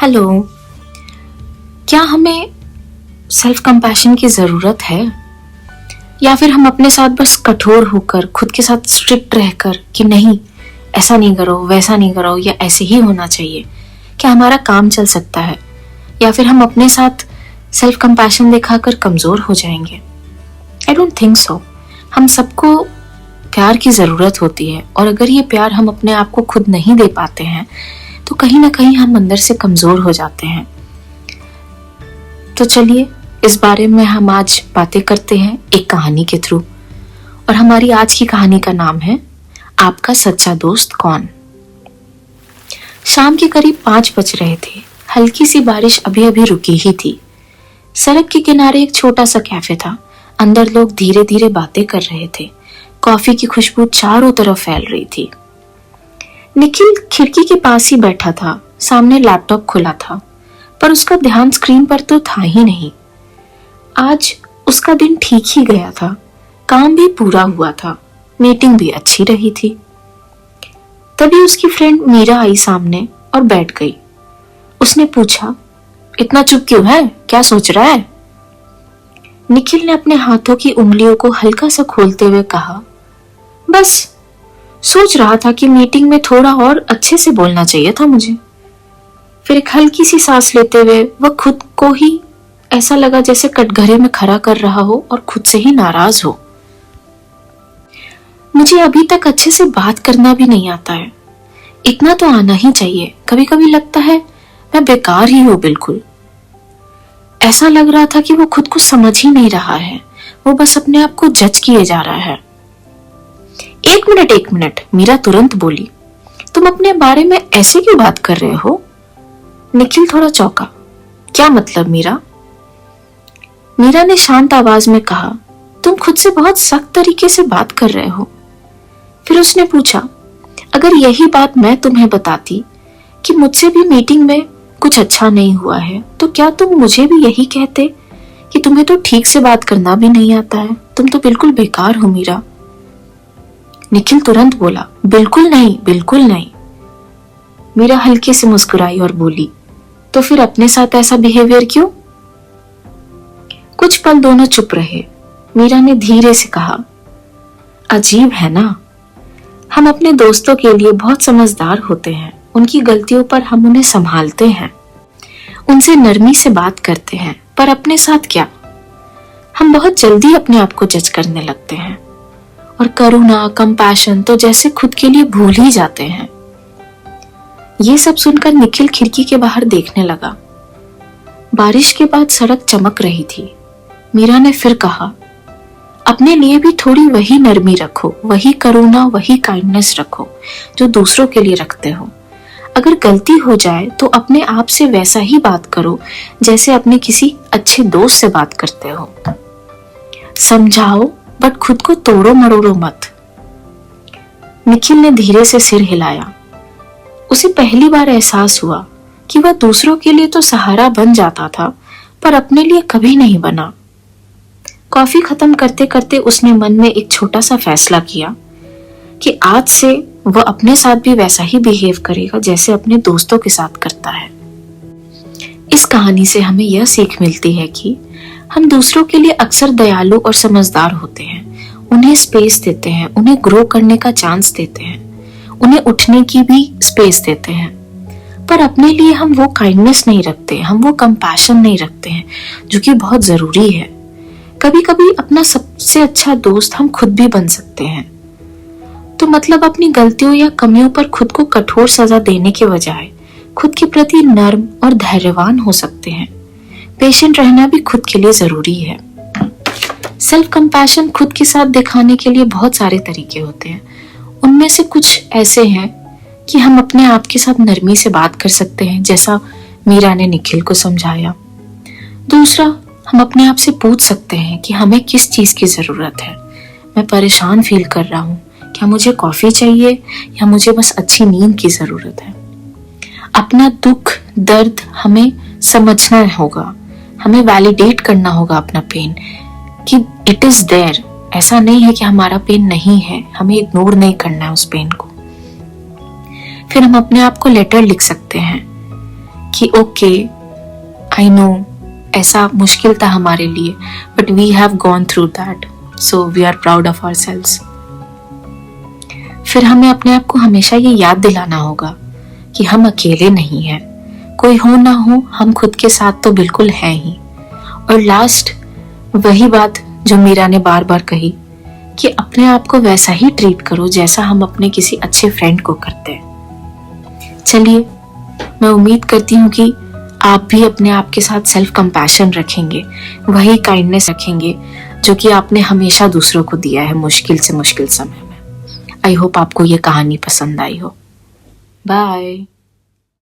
Hello, क्या हमें self compassion की ज़रूरत है या फिर हम अपने साथ बस कठोर होकर खुद के साथ स्ट्रिक्ट रहकर कि नहीं ऐसा नहीं करो वैसा नहीं करो या ऐसे ही होना चाहिए, क्या हमारा काम चल सकता है? या फिर हम अपने साथ सेल्फ कंपैशन दिखाकर कमज़ोर हो जाएंगे? I don't think so. हम सबको प्यार की ज़रूरत होती है और अगर ये प्यार हम अपने आप को खुद नहीं दे पाते हैं तो कहीं ना कहीं हम अंदर से कमज़ोर हो जाते हैं। तो चलिए इस बारे में हम आज बातें करते हैं एक कहानी के थ्रू। और हमारी आज की कहानी का नाम है आपका सच्चा दोस्त कौन। शाम के करीब 5 बज रहे थे। हल्की सी बारिश अभी अभी रुकी ही थी। सड़क के किनारे एक छोटा सा कैफे था। अंदर लोग धीरे धीरे बातें कर रहे थे। कॉफी की खुशबू चारों तरफ फैल रही थी। निखिल खिड़की के पास ही बैठा था। सामने लैपटॉप खुला था पर उसका ध्यान स्क्रीन पर तो था ही नहीं। आज उसका दिन ठीक ही गया था। काम भी पूरा हुआ था, मीटिंग भी अच्छी रही थी। तभी उसकी फ्रेंड मीरा आई सामने और बैठ गई। उसने पूछा, इतना चुप क्यों है, क्या सोच रहा है? निखिल ने अपने हाथों की उंगलियों को हल्का सा खोलते हुए कहा, बस सोच रहा था कि मीटिंग में थोड़ा और अच्छे से बोलना चाहिए था मुझे। फिर एक हल्की सी सांस लेते हुए वह खुद को ही ऐसा लगा जैसे कटघरे में खड़ा कर रहा हो और खुद से ही नाराज हो। मुझे अभी तक अच्छे से बात करना भी नहीं आता है, इतना तो आना ही चाहिए। कभी कभी लगता है मैं बेकार ही हूं बिल्कुल। ऐसा लग रहा था कि वो खुद को समझ ही नहीं रहा है, वो बस अपने आप को जज किए जा रहा है। एक मिनट, मीरा तुरंत बोली, तुम अपने बारे में ऐसे क्यों बात कर रहे हो? निखिल थोड़ा चौंका। क्या मतलब मीरा? मीरा ने शांत आवाज में कहा, तुम खुद से बहुत सख्त तरीके से बात कर रहे हो। फिर उसने पूछा, अगर यही बात मैं तुम्हें बताती कि मुझसे भी मीटिंग में कुछ अच्छा नहीं हुआ है तो क्या तुम मुझे भी यही कहते कि तुम्हें तो ठीक से बात करना भी नहीं आता है, तुम तो बिल्कुल बेकार हो मीरा। निखिल तुरंत बोला, बिल्कुल नहीं। मीरा हल्की से मुस्कुराई और बोली, तो फिर अपने साथ ऐसा बिहेवियर क्यों? कुछ पल दोनों चुप रहे। मीरा ने धीरे से कहा, अजीब है ना, हम अपने दोस्तों के लिए बहुत समझदार होते हैं। उनकी गलतियों पर हम उन्हें संभालते हैं, उनसे नरमी से बात करते हैं, पर अपने साथ क्या? हम बहुत जल्दी अपने आप को जज करने लगते हैं और करुणा, कंपैशन तो जैसे खुद के लिए भूल ही जाते हैं। ये सब सुनकर निखिल खिड़की के बाहर देखने लगा। बारिश के बाद सड़क चमक रही थी। मीरा ने फिर कहा, अपने लिए भी थोड़ी वही नरमी रखो, वही करुणा, वही काइंडनेस रखो जो दूसरों के लिए रखते हो। अगर गलती हो जाए तो अपने आप से वैसा ही बात करो जैसे अपने किसी अच्छे दोस्त से बात करते हो। समझाओ बट खुद को तोड़ो मरोड़ो मत। निखिल ने धीरे से सिर हिलाया। उसे पहली बार एहसास हुआ कि वह दूसरों के लिए तो सहारा बन जाता था पर अपने लिए कभी नहीं बना। कॉफी खत्म करते करते उसने मन में एक छोटा सा फैसला किया कि आज से वह अपने साथ भी वैसा ही बिहेव करेगा जैसे अपने दोस्तों के साथ करता है। इस कहानी से हमें यह सीख मिलती है कि हम दूसरों के लिए अक्सर दयालु और समझदार होते हैं, उन्हें स्पेस देते हैं, उन्हें ग्रो करने का चांस देते हैं, उन्हें उठने की भी स्पेस देते हैं, पर अपने लिए हम वो काइंडनेस नहीं रखते, हम वो कंपैशन नहीं रखते हैं जो कि बहुत जरूरी है। कभी कभी अपना सबसे अच्छा दोस्त हम खुद भी बन सकते हैं। तो मतलब अपनी गलतियों या कमियों पर खुद को कठोर सजा देने के बजाय खुद के प्रति नर्म और धैर्यवान हो सकते हैं। पेशेंट रहना भी खुद के लिए जरूरी है। सेल्फ कंपैशन खुद के साथ दिखाने के लिए बहुत सारे तरीके होते हैं। उनमें से कुछ ऐसे हैं कि हम अपने आप के साथ नरमी से बात कर सकते हैं, जैसा मीरा ने निखिल को समझाया। दूसरा, हम अपने आप से पूछ सकते हैं कि हमें किस चीज की जरूरत है। मैं परेशान फील कर रहा हूँ, क्या मुझे कॉफी चाहिए या मुझे बस अच्छी नींद की जरूरत है? अपना दुख दर्द हमें समझना होगा, हमें वैलिडेट करना होगा अपना पेन कि इट इज देयर। ऐसा नहीं है कि हमारा पेन नहीं है, हमें इग्नोर नहीं करना है उस पेन को। फिर हम अपने आप को लेटर लिख सकते हैं कि ओके, आई नो ऐसा मुश्किल था हमारे लिए, but we have gone through that, so we are proud of ourselves. फिर हमें अपने आप को हमेशा ये याद दिलाना होगा कि हम अकेले नहीं हैं। कोई हो ना हो, हम खुद के साथ तो बिल्कुल हैं ही। और लास्ट वही बात जो मीरा ने बार बार कही कि अपने आप को वैसा ही ट्रीट करो जैसा हम अपने किसी अच्छे फ्रेंड को करते हैं। चलिए, मैं उम्मीद करती हूँ कि आप भी अपने आप के साथ सेल्फ कंपैशन रखेंगे, वही काइंडनेस रखेंगे जो कि आपने हमेशा दूसरों को दिया है मुश्किल से मुश्किल समय में। आई होप आपको ये कहानी पसंद आई हो। बाय।